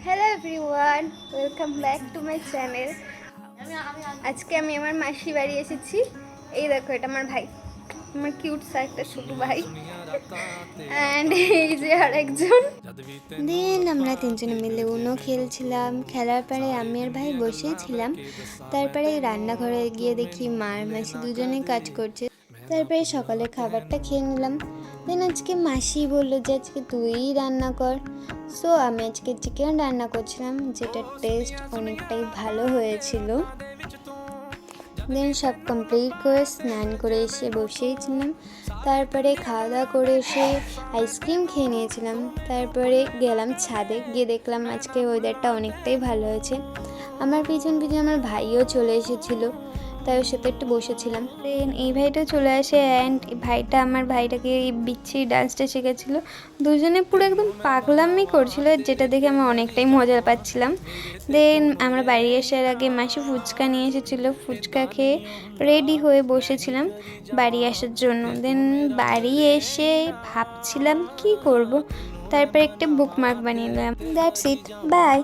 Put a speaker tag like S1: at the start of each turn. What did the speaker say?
S1: Hello everyone, welcome back to my channel. আজকে আমি আমার মাসি বাড়ি এসেছি। এই দেখো, এটা আমার ভাই, আমার কিউট সা একটা ছোট ভাই। অ্যান্ড এই যে আর একজন। দেন আমরা তিনজনে মিলে উনো খেলছিলাম। খেলার পরে আমি আর ভাই বসেই ছিলাম। তারপরে রান্নাঘরে গিয়ে দেখি মার মাসি দুজনেই কাজ করছে। তারপরে সকালে খাবারটা খেয়ে নিলাম। দেন আজকে মাসি বললো যে আজকে তুইই রান্না কর। সো আমি আজকে চিকেন রান্না করছিলাম, যেটা টেস্ট অনেকটাই ভালো হয়েছিল। দেন সব কমপ্লিট করে স্নান করে এসে বসেই ছিলাম। তারপরে খাওয়া দাওয়া করে এসে আইসক্রিম খেয়ে নিয়েছিলাম। তারপরে গেলাম ছাদে, গিয়ে দেখলাম আজকে ওয়েদারটা অনেকটাই ভালো হয়েছে। আমার পিছন পিছন আমার ভাইও চলে এসেছিলো, তাই ওর সাথে একটু বসেছিলাম। দেন এই ভাইটাও চলে আসে, অ্যান্ড ভাইটা আমার ভাইটাকে এই বিচ্ছিরি ডান্সটা শেখাচ্ছিল। দুজনে পুরো একদম পাগলামি করছিল, যেটা দেখে আমি অনেকটাই মজা পাচ্ছিলাম। দেন আমরা বাড়ি আসার আগে মাসি ফুচকা নিয়ে এসেছিলো, ফুচকা খেয়ে রেডি হয়ে বসেছিলাম বাড়ি আসার জন্য। দেন বাড়ি এসে ভাবছিলাম কি করব, তারপর একটা বুকমার্ক বানিয়ে নিলাম। That's it, by.